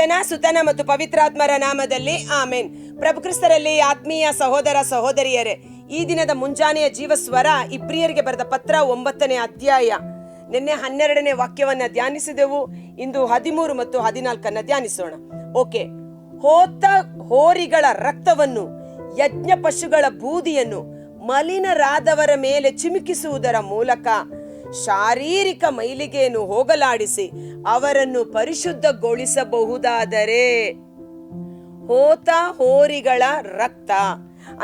ಪಿತನ ಸುತನ ಮತ್ತು ಪವಿತ್ರಾತ್ಮರ ನಾಮದಲ್ಲಿ ಆಮೇನ್. ಪ್ರಭು ಕ್ರಿಸ್ತರಲ್ಲಿ ಆತ್ಮೀಯ ಸಹೋದರ ಸಹೋದರಿಯರೇ, ಈ ದಿನದ ಮುಂಜಾನೆಯ ಜೀವಸ್ವರ ಇಬ್ರಿಯರಿಗೆ ಬರೆದ ಪತ್ರ 9ನೇ ಅಧ್ಯಾಯ. ನಿನ್ನೆ 12ನೇ ವಾಕ್ಯವನ್ನ ಧ್ಯಾನಿಸಿದೆವು. ಇಂದು 13 ಮತ್ತು 14 ಧ್ಯಾನಿಸೋಣ. ಓಕೆ. ಹೋತ ಹೋರಿಗಳ ರಕ್ತವನ್ನು, ಯಜ್ಞ ಪಶುಗಳ ಬೂದಿಯನ್ನು ಮಲಿನರಾದವರ ಮೇಲೆ ಚಿಮುಕಿಸುವುದರ ಮೂಲಕ ಶಾರೀರಿಕ ಮೈಲಿಗೆಯನ್ನು ಹೋಗಲಾಡಿಸಿ ಅವರನ್ನು ಪರಿಶುದ್ಧಗೊಳಿಸಬಹುದಾದರೆ, ಹೋತ ಹೋರಿಗಳ ರಕ್ತ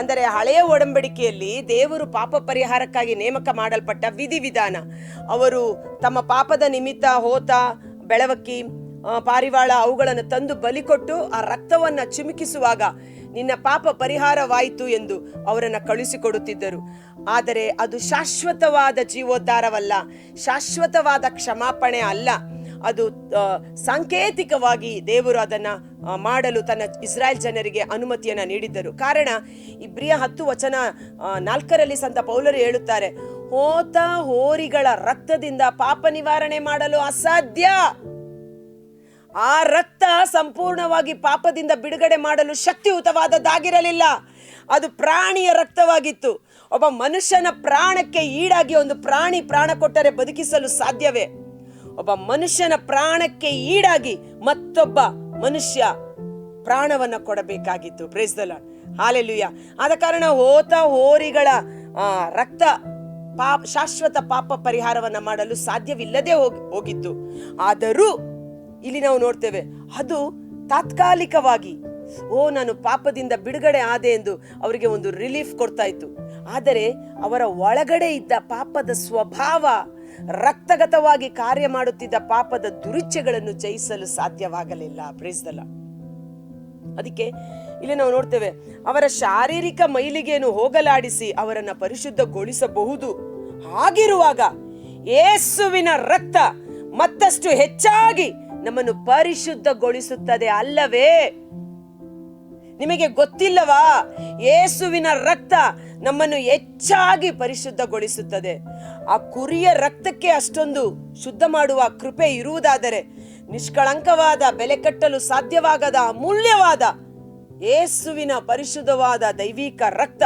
ಅಂದರೆ ಹಳೆಯ ಒಡಂಬಡಿಕೆಯಲ್ಲಿ ದೇವರು ಪಾಪ ಪರಿಹಾರಕ್ಕಾಗಿ ನೇಮಕ ಮಾಡಲ್ಪಟ್ಟ ವಿಧಿವಿಧಾನ. ಅವರು ತಮ್ಮ ಪಾಪದ ನಿಮಿತ್ತ ಹೋತ, ಬೆಳವಕ್ಕಿ, ಪಾರಿವಾಳ ಅವುಗಳನ್ನು ತಂದು ಬಲಿ ಕೊಟ್ಟು ಆ ರಕ್ತವನ್ನ ಚಿಮುಕಿಸುವಾಗ ನಿನ್ನ ಪಾಪ ಪರಿಹಾರವಾಯಿತು ಎಂದು ಅವರನ್ನು ಕಳುಹಿಸಿಕೊಡುತ್ತಿದ್ದರು. ಆದರೆ ಅದು ಶಾಶ್ವತವಾದ ಜೀವೋದ್ಧಾರವಲ್ಲ, ಶಾಶ್ವತವಾದ ಕ್ಷಮಾಪಣೆ ಅಲ್ಲ. ಅದು ಸಾಂಕೇತಿಕವಾಗಿ ದೇವರು ಅದನ್ನ ಮಾಡಲು ತನ್ನ ಇಸ್ರಾಯೇಲ್ ಜನರಿಗೆ ಅನುಮತಿಯನ್ನ ನೀಡಿದ್ದರು. ಕಾರಣ ಇಬ್ರಿಯ 10:4 ಸಂತ ಪೌಲರು ಹೇಳುತ್ತಾರೆ, ಹೋತ ಹೋರಿಗಳ ರಕ್ತದಿಂದ ಪಾಪ ನಿವಾರಣೆ ಮಾಡಲು ಅಸಾಧ್ಯ. ಆ ರಕ್ತ ಸಂಪೂರ್ಣವಾಗಿ ಪಾಪದಿಂದ ಬಿಡುಗಡೆ ಮಾಡಲು ಶಕ್ತಿಯುತವಾದದ್ದಾಗಿರಲಿಲ್ಲ. ಅದು ಪ್ರಾಣಿಯ ರಕ್ತವಾಗಿತ್ತು. ಒಬ್ಬ ಮನುಷ್ಯನ ಪ್ರಾಣಕ್ಕೆ ಈಡಾಗಿ ಒಂದು ಪ್ರಾಣಿ ಪ್ರಾಣ ಕೊಟ್ಟರೆ ಬದುಕಿಸಲು ಸಾಧ್ಯವೇ? ಒಬ್ಬ ಮನುಷ್ಯನ ಪ್ರಾಣಕ್ಕೆ ಈಡಾಗಿ ಮತ್ತೊಬ್ಬ ಮನುಷ್ಯ ಪ್ರಾಣವನ್ನ ಕೊಡಬೇಕಾಗಿತ್ತು. Praise the Lord, hallelujah. ಆದ ಕಾರಣ ಹೋತ ಹೋರಿಗಳ ರಕ್ತ ಶಾಶ್ವತ ಪಾಪ ಪರಿಹಾರವನ್ನ ಮಾಡಲು ಸಾಧ್ಯವಿಲ್ಲದೆ ಹೋಗಿತ್ತು. ಆದರೂ ಇಲ್ಲಿ ನಾವು ನೋಡ್ತೇವೆ, ಅದು ತಾತ್ಕಾಲಿಕವಾಗಿ ನಾನು ಪಾಪದಿಂದ ಬಿಡುಗಡೆ ಆದೆ ಎಂದು ಅವರಿಗೆ ಒಂದು ರಿಲೀಫ್ ಕೊಡ್ತಾ ಇತ್ತು. ಆದರೆ ಅವರ ಒಳಗಡೆ ಇದ್ದ ಪಾಪದ ಸ್ವಭಾವ, ರಕ್ತಗತವಾಗಿ ಕಾರ್ಯ ಮಾಡುತ್ತಿದ್ದ ಪಾಪದ ದುರಿಚ್ಛೆಗಳನ್ನು ಜಯಿಸಲು ಸಾಧ್ಯವಾಗಲಿಲ್ಲ. Price the lord. ಅದಕ್ಕೆ ಇಲ್ಲಿ ನಾವು ನೋಡ್ತೇವೆ, ಅವರ ಶಾರೀರಿಕ ಮೈಲಿಗೆಯನ್ನು ಹೋಗಲಾಡಿಸಿ ಅವರನ್ನ ಪರಿಶುದ್ಧಗೊಳಿಸಬಹುದು. ಹಾಗಿರುವಾಗ ಯೇಸುವಿನ ರಕ್ತ ಮತ್ತಷ್ಟು ಹೆಚ್ಚಾಗಿ ನಮ್ಮನ್ನು ಪರಿಶುದ್ಧಗೊಳಿಸುತ್ತದೆ ಅಲ್ಲವೇ? ನಿಮಗೆ ಗೊತ್ತಿಲ್ಲವಾ? ಯೇಸುವಿನ ರಕ್ತ ನಮ್ಮನ್ನು ಹೆಚ್ಚಾಗಿ ಪರಿಶುದ್ಧಗೊಳಿಸುತ್ತದೆ. ಆ ಕುರಿಯ ರಕ್ತಕ್ಕೆ ಅಷ್ಟೊಂದು ಶುದ್ಧ ಮಾಡುವ ಕೃಪೆ ಇರುವುದಾದರೆ, ನಿಷ್ಕಳಂಕವಾದ, ಬೆಲೆ ಕಟ್ಟಲು ಸಾಧ್ಯವಾಗದ ಅಮೂಲ್ಯವಾದ ಯೇಸುವಿನ ಪರಿಶುದ್ಧವಾದ ದೈವಿಕ ರಕ್ತ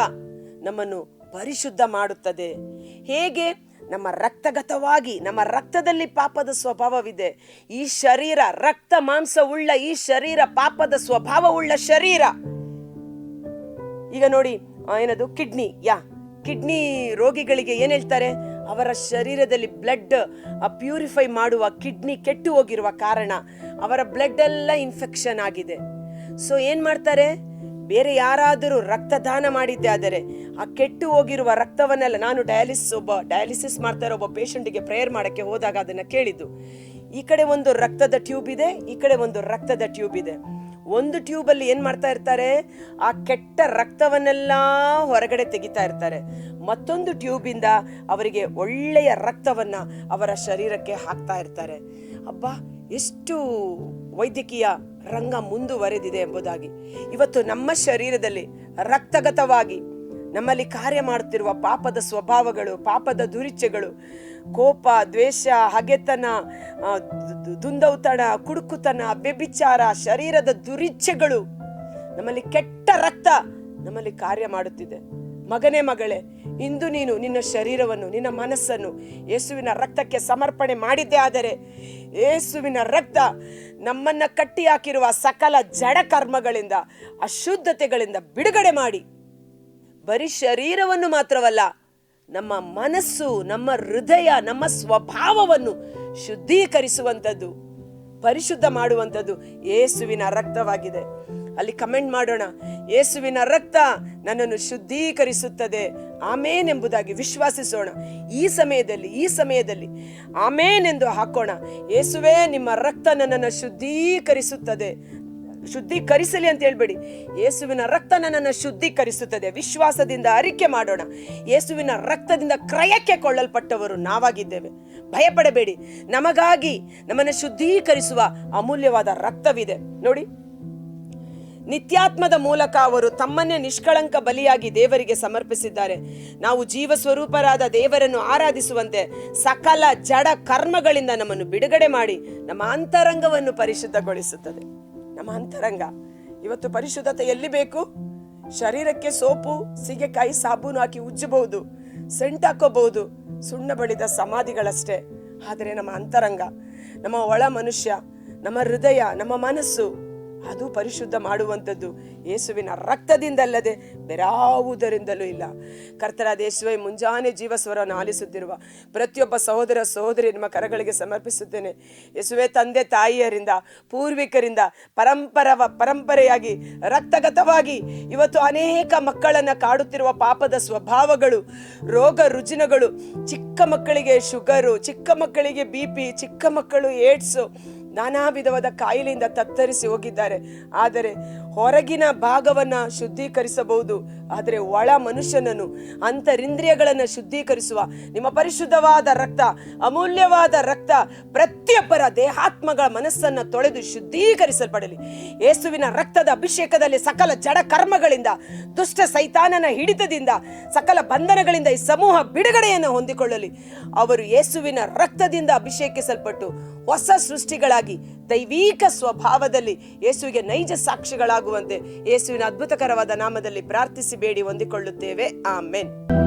ನಮ್ಮನ್ನು ಪರಿಶುದ್ಧ ಮಾಡುತ್ತದೆ. ಹೇಗೆ? ನಮ್ಮ ರಕ್ತಗತವಾಗಿ, ನಮ್ಮ ರಕ್ತದಲ್ಲಿ ಪಾಪದ ಸ್ವಭಾವವಿದೆ. ಈ ಶರೀರ, ರಕ್ತ ಮಾಂಸ ಉಳ್ಳ ಈ ಶರೀರ ಪಾಪದ ಸ್ವಭಾವವುಳ್ಳ ಶರೀರ. ಈಗ ನೋಡಿ, ಏನದು ಕಿಡ್ನಿ ರೋಗಿಗಳಿಗೆ ಏನ್ ಹೇಳ್ತಾರೆ? ಅವರ ಶರೀರದಲ್ಲಿ ಬ್ಲಡ್ ಪ್ಯೂರಿಫೈ ಮಾಡುವ ಕಿಡ್ನಿ ಕೆಟ್ಟು ಹೋಗಿರುವ ಕಾರಣ ಅವರ ಬ್ಲಡ್ ಎಲ್ಲ ಇನ್ಫೆಕ್ಷನ್ ಆಗಿದೆ. ಸೊ ಏನ್ ಮಾಡ್ತಾರೆ? ಬೇರೆ ಯಾರಾದರೂ ರಕ್ತದಾನ ಮಾಡಿದ್ದೆ ಆದರೆ ಆ ಕೆಟ್ಟು ಹೋಗಿರುವ ರಕ್ತವನ್ನೆಲ್ಲ, ನಾನು ಡಯಾಲಿಸಿಸ್ ಮಾಡ್ತಾ ಇರೋ ಒಬ್ಬ ಪೇಷಂಟ್ಗೆ ಪ್ರೇಯರ್ ಮಾಡಕ್ಕೆ ಹೋದಾಗ ಅದನ್ನ ಕೇಳಿದ್ದು. ಈ ಕಡೆ ಒಂದು ರಕ್ತದ ಟ್ಯೂಬ್ ಇದೆ, ಈ ಕಡೆ ಒಂದು ರಕ್ತದ ಟ್ಯೂಬ್ ಇದೆ. ಒಂದು ಟ್ಯೂಬ್ ಅಲ್ಲಿ ಏನ್ ಮಾಡ್ತಾ ಇರ್ತಾರೆ? ಆ ಕೆಟ್ಟ ರಕ್ತವನ್ನೆಲ್ಲ ಹೊರಗಡೆ ತೆಗಿತಾ ಇರ್ತಾರೆ. ಮತ್ತೊಂದು ಟ್ಯೂಬ್ ಇಂದ ಅವರಿಗೆ ಒಳ್ಳೆಯ ರಕ್ತವನ್ನ ಅವರ ಶರೀರಕ್ಕೆ ಹಾಕ್ತಾ ಇರ್ತಾರೆ. ಅಬ್ಬಾ, ಎಷ್ಟು ವೈದ್ಯಕೀಯ ರಂಗ ಮುಂದುವರೆದಿದೆ ಎಂಬುದಾಗಿ. ಇವತ್ತು ನಮ್ಮ ಶರೀರದಲ್ಲಿ ರಕ್ತಗತವಾಗಿ ನಮ್ಮಲ್ಲಿ ಕಾರ್ಯ ಮಾಡುತ್ತಿರುವ ಪಾಪದ ಸ್ವಭಾವಗಳು, ಪಾಪದ ದುರಿಚ್ಛೆಗಳು, ಕೋಪ, ದ್ವೇಷ, ಹಗೆತನ, ದುಂದೌತಣ, ಕುಡುಕುತನ, ವ್ಯಭಿಚಾರ, ಶರೀರದ ದುರಿಚ್ಛೆಗಳು, ನಮ್ಮಲ್ಲಿ ಕೆಟ್ಟ ರಕ್ತ ನಮ್ಮಲ್ಲಿ ಕಾರ್ಯ ಮಾಡುತ್ತಿದೆ. ಮಗನೇ, ಮಗಳೇ, ಇಂದು ನೀನು ನಿನ್ನ ಶರೀರವನ್ನು, ನಿನ್ನ ಮನಸ್ಸನ್ನು ಯೇಸುವಿನ ರಕ್ತಕ್ಕೆ ಸಮರ್ಪಣೆ ಮಾಡಿದ್ದೇ ಆದರೆ, ಯೇಸುವಿನ ರಕ್ತ ನಮ್ಮನ್ನ ಕಟ್ಟಿ ಹಾಕಿರುವ ಸಕಲ ಜಡ ಕರ್ಮಗಳಿಂದ, ಅಶುದ್ಧತೆಗಳಿಂದ ಬಿಡುಗಡೆ ಮಾಡಿ, ಬರೀ ಶರೀರವನ್ನು ಮಾತ್ರವಲ್ಲ, ನಮ್ಮ ಮನಸ್ಸು, ನಮ್ಮ ಹೃದಯ, ನಮ್ಮ ಸ್ವಭಾವವನ್ನು ಶುದ್ಧೀಕರಿಸುವಂಥದ್ದು, ಪರಿಶುದ್ಧ ಮಾಡುವಂಥದ್ದು ಯೇಸುವಿನ ರಕ್ತವಾಗಿದೆ. ಅಲ್ಲಿ ಕಮೆಂಟ್ ಮಾಡೋಣ, ಯೇಸುವಿನ ರಕ್ತ ನನ್ನನ್ನು ಶುದ್ಧೀಕರಿಸುತ್ತದೆ, ಆಮೇನ್ ಎಂಬುದಾಗಿ ವಿಶ್ವಾಸಿಸೋಣ. ಈ ಸಮಯದಲ್ಲಿ ಆಮೇನ್ ಎಂದು ಹಾಕೋಣ. ಯೇಸುವೇ, ನಿಮ್ಮ ರಕ್ತ ನನ್ನನ್ನು ಶುದ್ಧೀಕರಿಸುತ್ತದೆ. ಶುದ್ಧೀಕರಿಸಲಿ ಅಂತ ಹೇಳ್ಬೇಡಿ, ಯೇಸುವಿನ ರಕ್ತ ನನ್ನನ್ನು ಶುದ್ಧೀಕರಿಸುತ್ತದೆ. ವಿಶ್ವಾಸದಿಂದ ಅರಿಕೆ ಮಾಡೋಣ. ಯೇಸುವಿನ ರಕ್ತದಿಂದ ಕ್ರಯಕ್ಕೆ ಕೊಳ್ಳಲ್ಪಟ್ಟವರು ನಾವಾಗಿದ್ದೇವೆ. ಭಯಪಡಬೇಡಿ, ನಮಗಾಗಿ ನಮ್ಮನ್ನು ಶುದ್ಧೀಕರಿಸುವ ಅಮೂಲ್ಯವಾದ ರಕ್ತವಿದೆ. ನೋಡಿ, ನಿತ್ಯಾತ್ಮದ ಮೂಲಕ ಅವರು ತಮ್ಮನ್ನೇ ನಿಷ್ಕಳಂಕ ಬಲಿಯಾಗಿ ದೇವರಿಗೆ ಸಮರ್ಪಿಸಿದ್ದಾರೆ. ನಾವು ಜೀವ ಸ್ವರೂಪರಾದ ದೇವರನ್ನು ಆರಾಧಿಸುವಂತೆ ಸಕಲ ಜಡ ಕರ್ಮಗಳಿಂದ ನಮ್ಮನ್ನು ಬಿಡುಗಡೆ ಮಾಡಿ ನಮ್ಮ ಅಂತರಂಗವನ್ನು ಪರಿಶುದ್ಧಗೊಳಿಸುತ್ತದೆ. ನಮ್ಮ ಅಂತರಂಗ. ಇವತ್ತು ಪರಿಶುದ್ಧತೆ ಎಲ್ಲಿ ಬೇಕು? ಶರೀರಕ್ಕೆ ಸೋಪು, ಸೀಗೆಕಾಯಿ, ಸಾಬೂನು ಹಾಕಿ ಉಜ್ಜಬಹುದು, ಸೆಂಟ್ ಹಾಕೋಬಹುದು, ಸುಣ್ಣ ಬಳಿದ ಸಮಾಧಿಗಳಷ್ಟೇ. ಆದರೆ ನಮ್ಮ ಅಂತರಂಗ, ನಮ್ಮ ಒಳ ಮನುಷ್ಯ, ನಮ್ಮ ಹೃದಯ, ನಮ್ಮ ಮನಸ್ಸು, ಅದು ಪರಿಶುದ್ಧ ಮಾಡುವಂಥದ್ದು ಯೇಸುವಿನ ರಕ್ತದಿಂದಲ್ಲದೆ ಬೇರಾವುದರಿಂದಲೂ ಇಲ್ಲ. ಕರ್ತನಾದ ಯೇಸುವೇ, ಮುಂಜಾನೆ ಜೀವಸ್ವರವನ್ನು ಆಲಿಸುತ್ತಿರುವ ಪ್ರತಿಯೊಬ್ಬ ಸಹೋದರ ಸಹೋದರಿ ನಿಮ್ಮ ಕರಗಳಿಗೆ ಸಮರ್ಪಿಸುತ್ತೇನೆ. ಯೇಸುವೇ, ತಂದೆ ತಾಯಿಯರಿಂದ, ಪೂರ್ವಿಕರಿಂದ ಪರಂಪರೆಯಾಗಿ ರಕ್ತಗತವಾಗಿ ಇವತ್ತು ಅನೇಕ ಮಕ್ಕಳನ್ನು ಕಾಡುತ್ತಿರುವ ಪಾಪದ ಸ್ವಭಾವಗಳು, ರೋಗ ರುಜಿನಗಳು, ಚಿಕ್ಕ ಮಕ್ಕಳಿಗೆ ಶುಗರು, ಚಿಕ್ಕ ಮಕ್ಕಳಿಗೆ BP, ಚಿಕ್ಕ ಮಕ್ಕಳು ಏಡ್ಸು, ನಾನಾ ವಿಧವಾದ ಕಾಯಿಲೆಯಿಂದ ತತ್ತರಿಸಿ ಹೋಗಿದ್ದಾರೆ. ಆದರೆ ಹೊರಗಿನ ಭಾಗವನ್ನು ಶುದ್ಧೀಕರಿಸಬಹುದು, ಆದರೆ ಒಳ ಮನುಷ್ಯನನ್ನು, ಅಂತರಿಂದ್ರಿಯಗಳನ್ನು ಶುದ್ಧೀಕರಿಸುವ ನಿಮ್ಮ ಪರಿಶುದ್ಧವಾದ ರಕ್ತ, ಅಮೂಲ್ಯವಾದ ರಕ್ತ ಪ್ರತಿಯೊಬ್ಬರ ದೇಹಾತ್ಮಗಳ ಮನಸ್ಸನ್ನು ತೊಳೆದು ಶುದ್ಧೀಕರಿಸಲ್ಪಡಲಿ. ಯೇಸುವಿನ ರಕ್ತದ ಅಭಿಷೇಕದಲ್ಲಿ ಸಕಲ ಜಡ ಕರ್ಮಗಳಿಂದ, ದುಷ್ಟ ಸೈತಾನನ ಹಿಡಿತದಿಂದ, ಸಕಲ ಬಂಧನಗಳಿಂದ ಈ ಸಮೂಹ ಬಿಡುಗಡೆಯನ್ನು ಹೊಂದಿಕೊಳ್ಳಲಿ. ಅವರು ಯೇಸುವಿನ ರಕ್ತದಿಂದ ಅಭಿಷೇಕಿಸಲ್ಪಟ್ಟು ಹೊಸ ಸೃಷ್ಟಿಗಳಾಗಿ ದೈವಿಕ ಸ್ವಭಾವದಲ್ಲಿ ಯೇಸುವಿಗೆ ನೈಜ ಸಾಕ್ಷಿಗಳಾಗುವಂತೆ ಯೇಸುವಿನ ಅದ್ಭುತಕರವಾದ ನಾಮದಲ್ಲಿ ಪ್ರಾರ್ಥಿಸಿ ಬೇಡಿ ಹೊಂದಿಕೊಳ್ಳುತ್ತೇವೆ. ಆಮೆನ್.